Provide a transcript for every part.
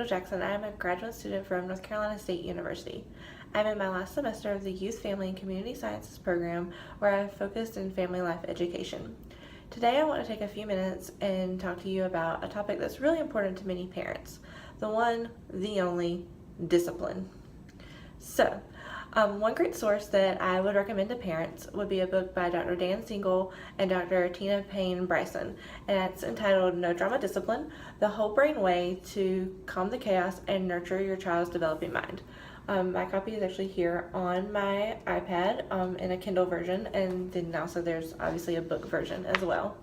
Kendall Jackson. I am a graduate student from North Carolina State University. I'm in my last semester of the Youth, Family, and Community Sciences program where I have focused in family life education. Today I want to take a few minutes and talk to you about a topic that's really important to many parents. The one, the only, discipline. So, one great source that I would recommend to parents would be a book by Dr. Dan Siegel and Dr. Tina Payne Bryson, and it's entitled No Drama Discipline, The Whole Brain Way to Calm the Chaos and Nurture Your Child's Developing Mind. My copy is actually here on my iPad in a Kindle version, and then also there's obviously a book version as well.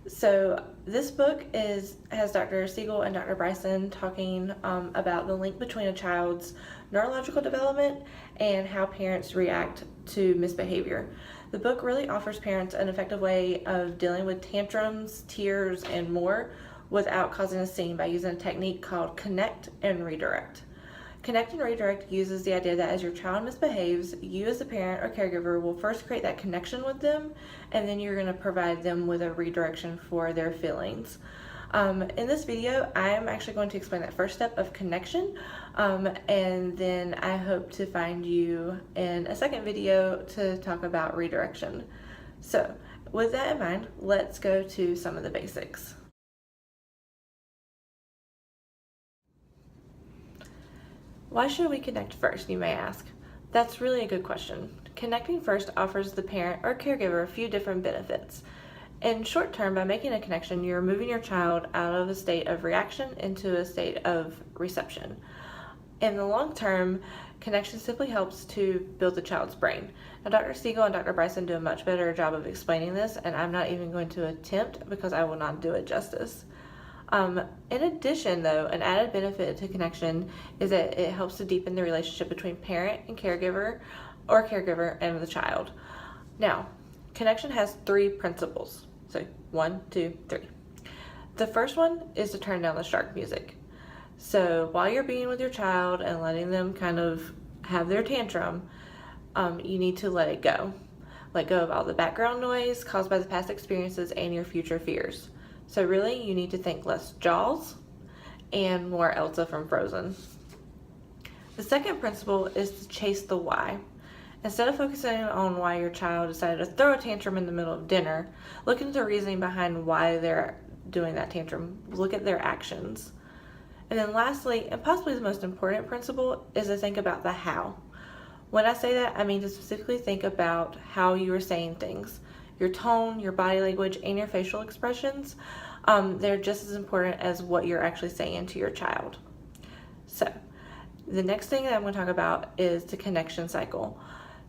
So this book has Dr. Siegel and Dr. Bryson talking about the link between a child's neurological development and how parents react to misbehavior. The book really offers parents an effective way of dealing with tantrums, tears, and more without causing a scene by using a technique called connect and redirect. Connect and redirect uses the idea that as your child misbehaves, you as a parent or caregiver will first create that connection with them, and then you're going to provide them with a redirection for their feelings. In this video, I am actually going to explain that first step of connection, and then I hope to find you in a second video to talk about redirection. So with that in mind, let's go to some of the basics. Why should we connect first, you may ask? That's really a good question. Connecting first offers the parent or caregiver a few different benefits. In short term, by making a connection, you're moving your child out of a state of reaction into a state of reception. In the long term, connection simply helps to build the child's brain. Now, Dr. Siegel and Dr. Bryson do a much better job of explaining this, and I'm not even going to attempt because I will not do it justice. In addition, though, an added benefit to connection is that it helps to deepen the relationship between parent and caregiver or caregiver and the child. Now, connection has 3 principles. So 1, 2, 3. The first one is to turn down the shark music. So while you're being with your child and letting them kind of have their tantrum, you need to let it go. Let go of all the background noise caused by the past experiences and your future fears. So really, you need to think less Jaws and more Elsa from Frozen. The second principle is to chase the why. Instead of focusing on why your child decided to throw a tantrum in the middle of dinner, look into the reasoning behind why they're doing that tantrum. Look at their actions. And then lastly, and possibly the most important principle, is to think about the how. When I say that, I mean to specifically think about how you are saying things. Your tone, your body language, and your facial expressions, they're just as important as what you're actually saying to your child. So, the next thing that I'm going to talk about is the connection cycle.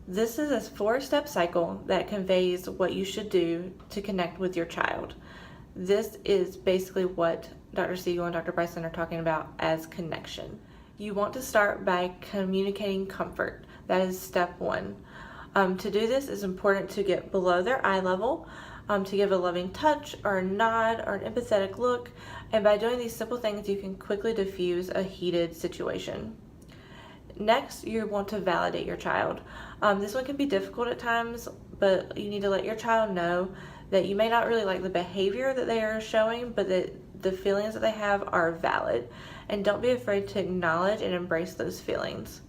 This is a 4-step cycle that conveys what you should do to connect with your child. This is basically what Dr. Siegel and Dr. Bryson are talking about as connection. You want to start by communicating comfort. That is step 1. To do this, it's important to get below their eye level, to give a loving touch or a nod or an empathetic look, and by doing these simple things, you can quickly diffuse a heated situation. Next, you want to validate your child. This one can be difficult at times, but you need to let your child know that you may not really like the behavior that they are showing, but that the feelings that they have are valid, and don't be afraid to acknowledge and embrace those feelings.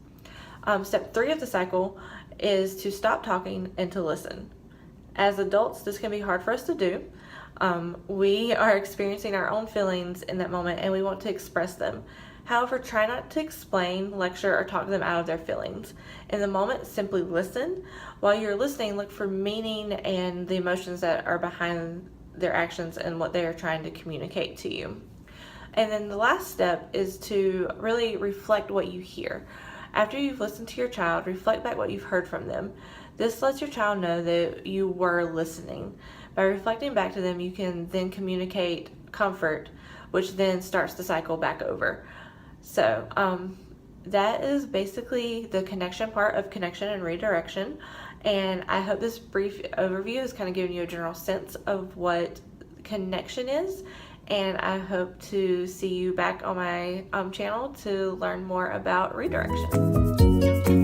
Step 3 of the cycle is to stop talking and to listen. As adults, this can be hard for us to do. We are experiencing our own feelings in that moment and we want to express them. However, try not to explain, lecture, or talk them out of their feelings. In the moment, simply listen. While you're listening, look for meaning and the emotions that are behind their actions and what they are trying to communicate to you. And then the last step is to really reflect what you hear. After you've listened to your child, reflect back what you've heard from them. This lets your child know that you were listening. By reflecting back to them, you can then communicate comfort, which then starts the cycle back over. So that is basically the connection part of connection and redirection. And I hope this brief overview has kind of given you a general sense of what connection is. And I hope to see you back on my channel to learn more about redirection.